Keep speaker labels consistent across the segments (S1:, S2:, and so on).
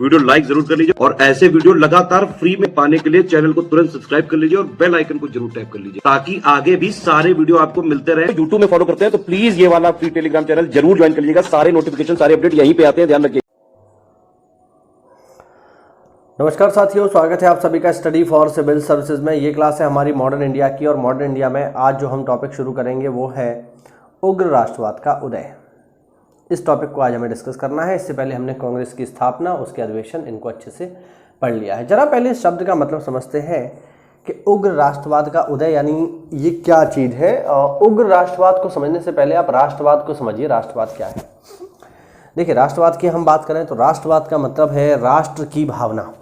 S1: Video like जरूर कर लीजिए और ऐसे वीडियो लगातार फ्री में पाने के लिए चैनल को तुरंत सब्सक्राइब कर लीजिए और बेल आइकन को जरूर टैप कर लीजिए ताकि आगे भी सारे वीडियो आपको मिलते रहे। यूट्यूब में फॉलो करते हैं तो प्लीज ये वाला फ्री टेलीग्राम चैनल जरूर ज्वाइन कर लीजिएगा। सारे नोटिफिकेशन सारे अपडेट यहीं पे आते हैं, ध्यान रखिए।
S2: नमस्कार साथियों, स्वागत है आप सभी का स्टडी फॉर सिविल सर्विसेज में। ये क्लास है हमारी मॉडर्न इंडिया की और मॉडर्न इंडिया में आज जो हम टॉपिक शुरू करेंगे वो है उग्र राष्ट्रवाद का उदय। इस टॉपिक को आज हमें डिस्कस करना है। इससे पहले हमने कांग्रेस की स्थापना, उसके अधिवेशन, इनको अच्छे से पढ़ लिया है। जरा पहले इस शब्द का मतलब समझते हैं कि उग्र राष्ट्रवाद का उदय यानी ये क्या चीज़ है। उग्र राष्ट्रवाद को समझने से पहले आप राष्ट्रवाद को समझिए। राष्ट्रवाद क्या है? देखिए, राष्ट्रवाद की हम बात करें तो राष्ट्रवाद का मतलब है राष्ट्र की भावना।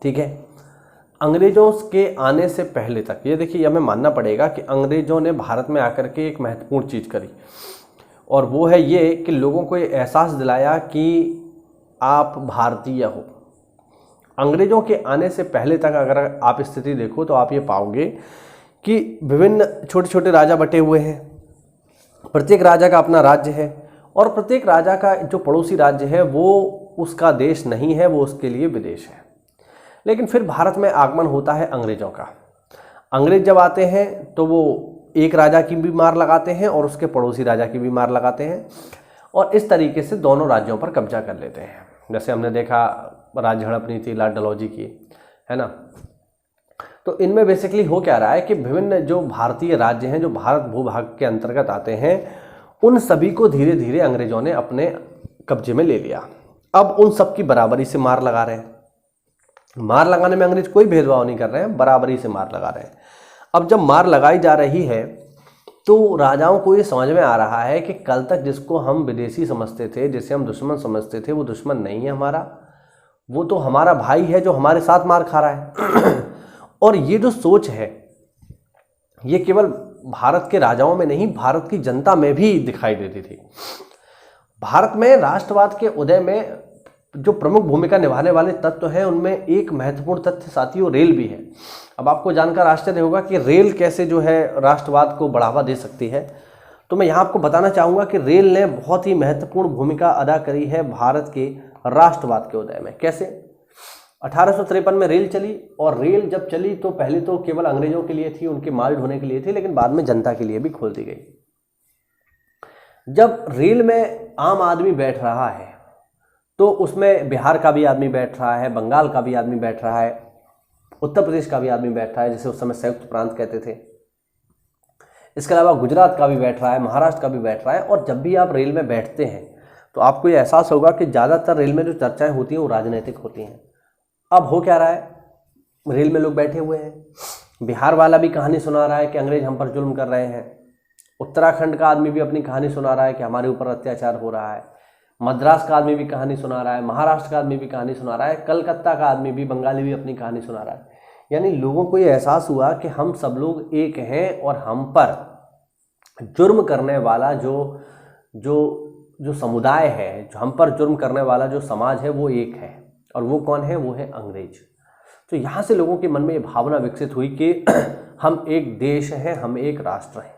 S2: ठीक है, अंग्रेजों के आने से पहले तक ये देखिए, हमें मानना पड़ेगा कि अंग्रेजों ने भारत में आकर के एक महत्वपूर्ण चीज़ करी और वो है ये कि लोगों को ये एहसास दिलाया कि आप भारतीय हो। अंग्रेजों के आने से पहले तक अगर आप स्थिति देखो तो आप ये पाओगे कि विभिन्न छोटे छोटे राजा बटे हुए हैं, प्रत्येक राजा का अपना राज्य है और प्रत्येक राजा का जो पड़ोसी राज्य है वो उसका देश नहीं है, वो उसके लिए विदेश है। लेकिन फिर भारत में आगमन होता है अंग्रेजों का। अंग्रेज जब आते हैं तो वो एक राजा की भी मार लगाते हैं और उसके पड़ोसी राजा की भी मार लगाते हैं और इस तरीके से दोनों राज्यों पर कब्जा कर लेते हैं। जैसे हमने देखा राज्य हड़प नीति लॉर्ड डलहौजी की, है ना। तो इनमें बेसिकली हो क्या रहा है कि विभिन्न जो भारतीय राज्य हैं, जो भारत भूभाग के अंतर्गत आते हैं, उन सभी को धीरे धीरे अंग्रेजों ने अपने कब्जे में ले लिया। अब उन सब की बराबरी से मार लगा रहे हैं। मार लगाने में अंग्रेज कोई भेदभाव नहीं कर रहे हैं, बराबरी से मार लगा रहे हैं। अब जब मार लगाई जा रही है तो राजाओं को ये समझ में आ रहा है कि कल तक जिसको हम विदेशी समझते थे, जिसे हम दुश्मन समझते थे, वो दुश्मन नहीं है हमारा, वो तो हमारा भाई है जो हमारे साथ मार खा रहा है। और ये जो सोच है ये केवल भारत के राजाओं में नहीं, भारत की जनता में भी दिखाई देती थी। भारत में राष्ट्रवाद के उदय में जो प्रमुख भूमिका निभाने वाले तत्व हैं उनमें एक महत्वपूर्ण तथ्य साथियों रेल भी है। अब आपको जानकर आश्चर्य होगा कि रेल कैसे जो है राष्ट्रवाद को बढ़ावा दे सकती है। तो मैं यहाँ आपको बताना चाहूँगा कि रेल ने बहुत ही महत्वपूर्ण भूमिका अदा करी है भारत के राष्ट्रवाद के उदय में। कैसे? 1853 में रेल चली और रेल जब चली तो पहले तो केवल अंग्रेजों के लिए थी, उनके माल ढोने के लिए थी, लेकिन बाद में जनता के लिए भी खोल दी गई। जब रेल में आम आदमी बैठ रहा है तो उसमें बिहार का भी आदमी बैठ रहा है, बंगाल का भी आदमी बैठ रहा है, उत्तर प्रदेश का भी आदमी बैठ रहा है, जिसे उस समय संयुक्त प्रांत कहते थे। इसके अलावा गुजरात का भी बैठ रहा है, महाराष्ट्र का भी बैठ रहा है। और जब भी आप रेल में बैठते हैं तो आपको ये एहसास होगा कि ज़्यादातर रेल में जो चर्चाएं होती हैं वो राजनीतिक होती हैं। अब हो क्या रहा है, रेल में लोग बैठे हुए हैं, बिहार वाला भी कहानी सुना रहा है कि अंग्रेज हम पर जुल्म कर रहे हैं, उत्तराखंड का आदमी भी अपनी कहानी सुना रहा है कि हमारे ऊपर अत्याचार हो रहा है, मद्रास का आदमी भी कहानी सुना रहा है, महाराष्ट्र का आदमी भी कहानी सुना रहा है, कलकत्ता का आदमी भी, बंगाली भी अपनी कहानी सुना रहा है। यानी लोगों को ये एहसास हुआ कि हम सब लोग एक हैं और हम पर जुर्म करने वाला जो समुदाय है, जो हम पर जुर्म करने वाला जो समाज है वो एक है। और वो कौन है? वो है अंग्रेज। तो यहाँ से लोगों के मन में ये भावना विकसित हुई कि हम एक देश हैं, हम एक राष्ट्र हैं।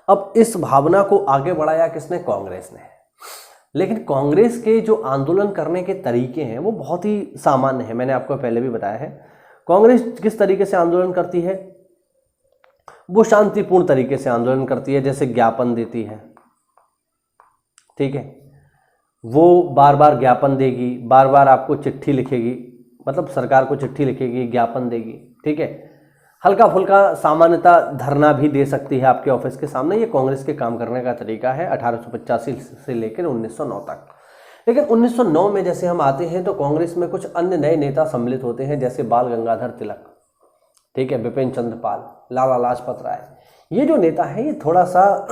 S2: अब इस भावना को आगे बढ़ाया किसने? कांग्रेस ने। लेकिन कांग्रेस के जो आंदोलन करने के तरीके हैं वो बहुत ही सामान्य है। मैंने आपको पहले भी बताया है कांग्रेस किस तरीके से आंदोलन करती है। वो शांतिपूर्ण तरीके से आंदोलन करती है, जैसे ज्ञापन देती है। ठीक है, वो बार बार ज्ञापन देगी, बार बार आपको चिट्ठी लिखेगी, मतलब सरकार को चिट्ठी लिखेगी, ज्ञापन देगी। ठीक है, हल्का फुल्का सामान्यतः धरना भी दे सकती है आपके ऑफिस के सामने। ये कांग्रेस के काम करने का तरीका है 1885 से लेकर 1909 तक। लेकिन 1909 में जैसे हम आते हैं तो कांग्रेस में कुछ अन्य नए नेता सम्मिलित होते हैं, जैसे बाल गंगाधर तिलक, ठीक है, बिपिन चंद्र पाल, लाला लाजपत राय। ये जो नेता है ये थोड़ा सा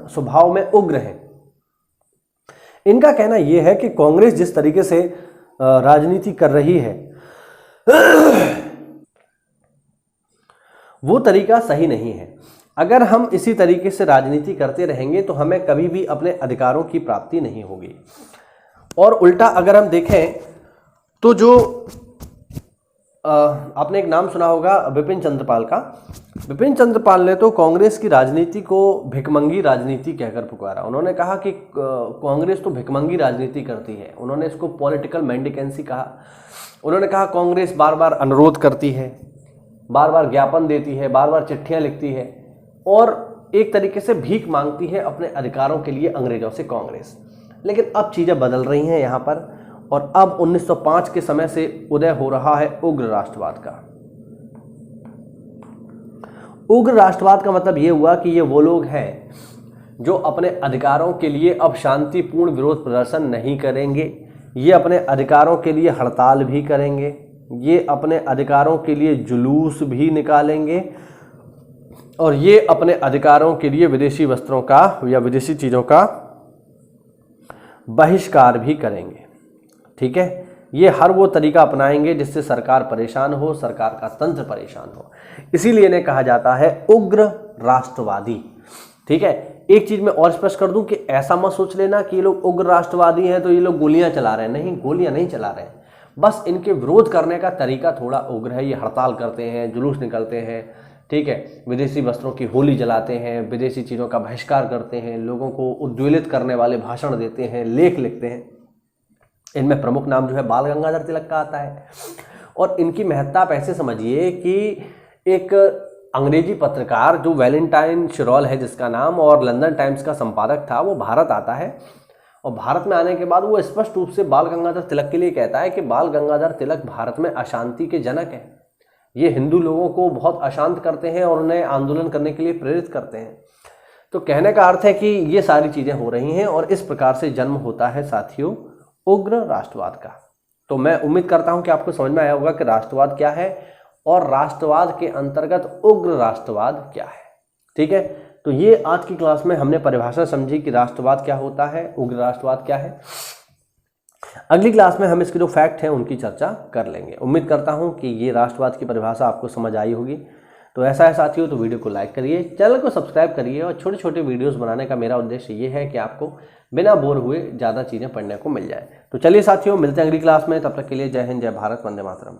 S2: स्वभाव में उग्र है। इनका कहना यह है कि कांग्रेस जिस तरीके से राजनीति कर रही है वो तरीका सही नहीं है। अगर हम इसी तरीके से राजनीति करते रहेंगे तो हमें कभी भी अपने अधिकारों की प्राप्ति नहीं होगी। और उल्टा अगर हम देखें तो जो आपने एक नाम सुना होगा बिपिन चंद्र पाल का। बिपिन चंद्र पाल ने तो कांग्रेस की राजनीति को भिखमंगी राजनीति कहकर पुकारा। उन्होंने कहा कि कांग्रेस तो भिखमंगी राजनीति करती है। उन्होंने इसको पॉलिटिकल मेंडिकेंसी कहा। उन्होंने कहा कांग्रेस बार बार अनुरोध करती है, बार बार ज्ञापन देती है, बार बार चिट्ठियां लिखती है और एक तरीके से भीख मांगती है अपने अधिकारों के लिए अंग्रेजों से कांग्रेस। लेकिन अब चीज़ें बदल रही हैं यहाँ पर, और अब 1905 के समय से उदय हो रहा है उग्र राष्ट्रवाद का। उग्र राष्ट्रवाद का मतलब ये हुआ कि ये वो लोग हैं जो अपने अधिकारों के लिए अब शांतिपूर्ण विरोध प्रदर्शन नहीं करेंगे, ये अपने अधिकारों के लिए हड़ताल भी करेंगे, ये अपने अधिकारों के लिए जुलूस भी निकालेंगे और ये अपने अधिकारों के लिए विदेशी वस्त्रों का या विदेशी चीज़ों का बहिष्कार भी करेंगे। ठीक है, ये हर वो तरीका अपनाएंगे जिससे सरकार परेशान हो, सरकार का तंत्र परेशान हो। इसीलिए इन्हें कहा जाता है उग्र राष्ट्रवादी। ठीक है, एक चीज मैं और स्पष्ट कर दूं कि ऐसा मत सोच लेना कि ये लोग उग्र राष्ट्रवादी हैं तो ये लोग गोलियां चला रहे हैं। नहीं, गोलियां नहीं चला रहे हैं, बस इनके विरोध करने का तरीका थोड़ा उग्र है। ये हड़ताल करते हैं, जुलूस निकलते हैं, ठीक है, विदेशी वस्त्रों की होली जलाते हैं, विदेशी चीज़ों का बहिष्कार करते हैं, लोगों को उद्वेलित करने वाले भाषण देते हैं, लेख लिखते हैं। इनमें प्रमुख नाम जो है बाल गंगाधर तिलक का आता है। और इनकी महत्ता आप ऐसे समझिए कि एक अंग्रेजी पत्रकार जो वैलेंटाइन शिरोल है जिसका नाम, और लंदन टाइम्स का संपादक था, वो भारत आता है और भारत में आने के बाद वो स्पष्ट रूप से बाल गंगाधर तिलक के लिए कहता है कि बाल गंगाधर तिलक भारत में अशांति के जनक हैं। ये हिंदू लोगों को बहुत अशांत करते हैं और उन्हें आंदोलन करने के लिए प्रेरित करते हैं। तो कहने का अर्थ है कि ये सारी चीज़ें हो रही हैं और इस प्रकार से जन्म होता है साथियों उग्र राष्ट्रवाद का। तो मैं उम्मीद करता हूं कि आपको समझ में आया होगा कि राष्ट्रवाद क्या है और राष्ट्रवाद के अंतर्गत उग्र राष्ट्रवाद क्या है। ठीक है, तो ये आज की क्लास में हमने परिभाषा समझी कि राष्ट्रवाद क्या होता है, उग्र राष्ट्रवाद क्या है। अगली क्लास में हम इसके जो फैक्ट हैं उनकी चर्चा कर लेंगे। उम्मीद करता हूं कि ये राष्ट्रवाद की परिभाषा आपको समझ आई होगी। तो ऐसा है साथियों, तो वीडियो को लाइक करिए, चैनल को सब्सक्राइब करिए और छोटे छोटे वीडियोस बनाने का मेरा उद्देश्य ये है कि आपको बिना बोर हुए ज़्यादा चीज़ें पढ़ने को मिल जाए। तो चलिए साथियों, मिलते हैं अगली क्लास में। तब तक के लिए जय हिंद, जय भारत, वंदे मातरम।